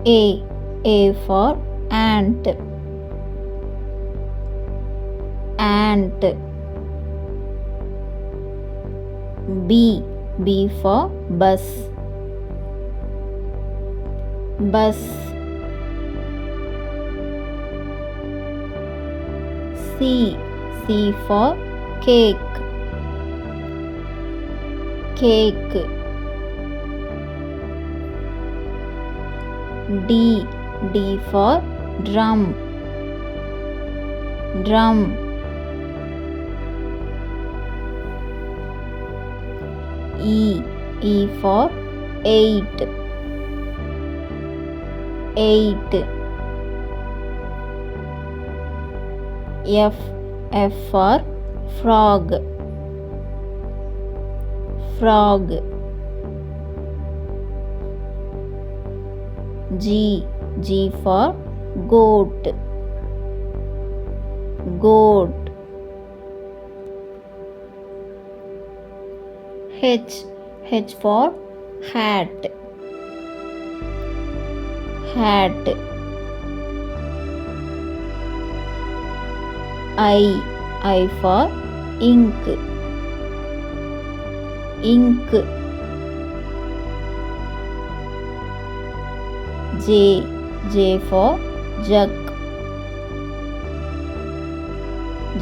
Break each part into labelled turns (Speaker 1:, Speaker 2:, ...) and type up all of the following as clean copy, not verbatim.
Speaker 1: A for ant. Ant. B for bus. Bus. C for cake. Cake. D for drum. Drum. E for eight. Eight. F for frog. Frog. G for goat. Goat. H for hat. Hat. I for ink. Ink. J for jug.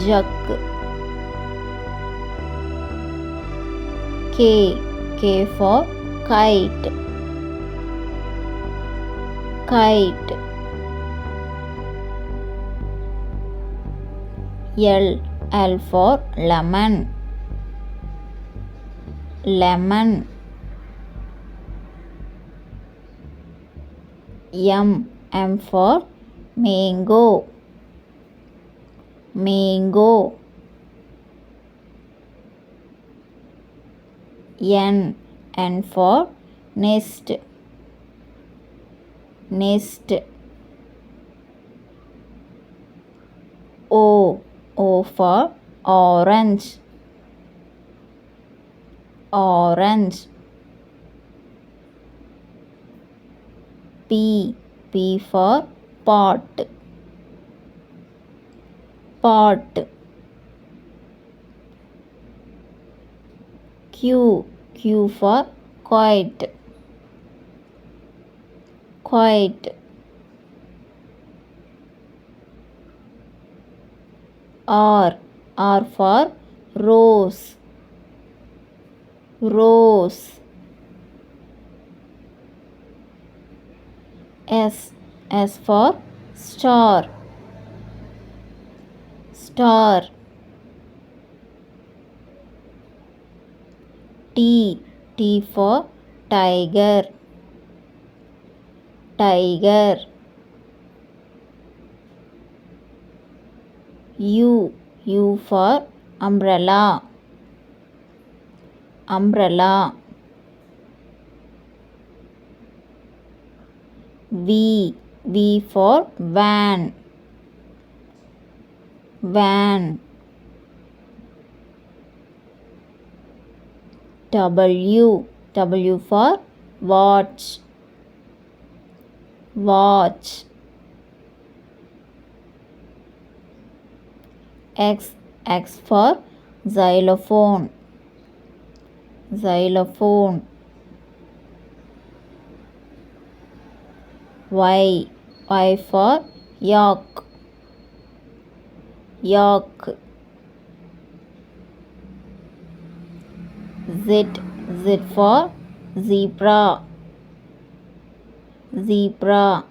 Speaker 1: Jug. K for kite. Kite. L for lemon. Lemon. M for mango. Mango. N for nest. Nest. O for orange. Orange. P for pot. Pot. Q for kite. Kite. R for rose. Rose. S for star. Star. T for tiger. Tiger. U for umbrella. Umbrella. V for van. Van. W for watch. Watch. X for xylophone. Xylophone. Y for yak. Yak. Z for zebra. Zebra.